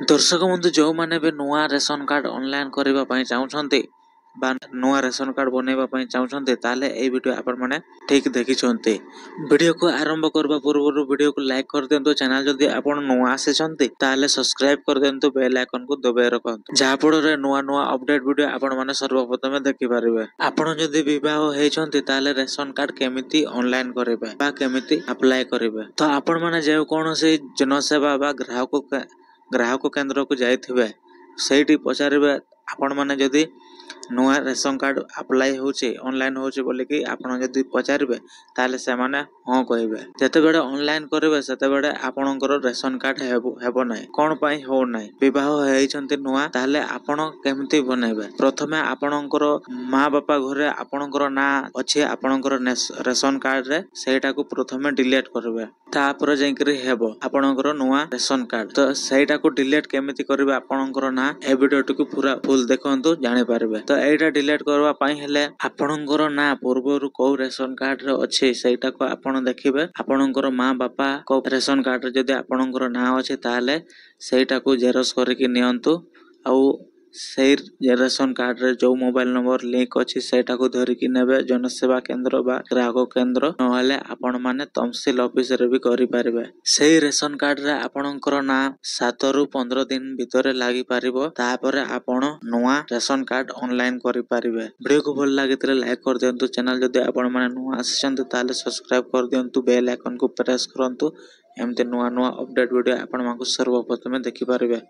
दर्शक बंधु जो मैंने भी नुआ रेशन कार्ड ऑनलाइन करबा पई चाहुछंती बा नुआ रेशन कार्ड बनैबा पई चाहुछंती ताले ए वीडियो आपण माने ठीक देखिछंती। वीडियो को आरंभ करबा पूर्व वीडियो को लाइक कर देंतु। चैनल जदि आपण नुआ आसेछंती ताले सब्सक्राइब कर देंतु, बेल आइकन को दबाए रखंतु जा फଳରେ नुआ नुआ अपडेट वीडियो आपण माने सर्वप्रथम देखि पारिबे। आपण जदि विवाह हेछंती ताले रेशन कार्ड केमिति ऑनलाइन करिबे बा केमिति अप्लाई करिबे तो आपण माने जे कोनोसी जनसेवा बा ग्राहक केंद्र को जाइथिबे सेठी पचारिबे आपण माने जदि नुआ रेशन कार्ड अप्लाई होचे ऑनलाइन होचे बोले कि आपण जदि पचारिबे ताले से माने हां कहिबे। जते बेडे ऑनलाइन करिबे सेते बेडे आपणकर रेशन कार्ड हेबो नै। कोन पई हो नै विवाह हेइछंती नुआ ताले आपण केमिति बनेबे। प्रथमे आपणकर मां बापा घरे आपणकर ना अछि आपणकर रेशन कार्ड रे सेटा को प्रथमे डिलीट करबे तापर जेकरी हेबो आपणकर नुआ रेशन कार्ड। तो सेटा को डिलीट केमिति करबे आपणकर ना ए वीडियो को पूरा फुल देखंतु जानि पारबे। तो एटा डिलीट करबा पई हेले आपणकर ना पूर्वरु को रेशन कार्ड रे अछि सेटा को आपण देखिबे। आपणकर मां बापा को रेशन कार्ड रे जदि आपणकर ना अछि ताले सेटा को जेरक्स करके नियंतु आउ सेई रेशन कार्ड रे जो मोबाइल नंबर लिंक अछि सेटा को धरि कि नेबे जनसेवा केंद्र बा ग्राहक केंद्र नहले आपण माने तहसील ऑफिस रे भी करि पारिबे। सेई रेशन कार्ड रे आपणकर ना 7 रु 15 दिन भितरे लागि पारिबो तापर आपण नुआ रेशन कार्ड ऑनलाइन करि पारिबे। वीडियो को भल लागितले लाइक कर दियंतु। चैनल जदि आपण माने नुआ आछंतु ताले सब्सक्राइब कर दियंतु, बेल आइकन को प्रेस करंतु। एमते नुआ नुआ अपडेट वीडियो आपण मानको सर्वप्रथम देखि पारिबे।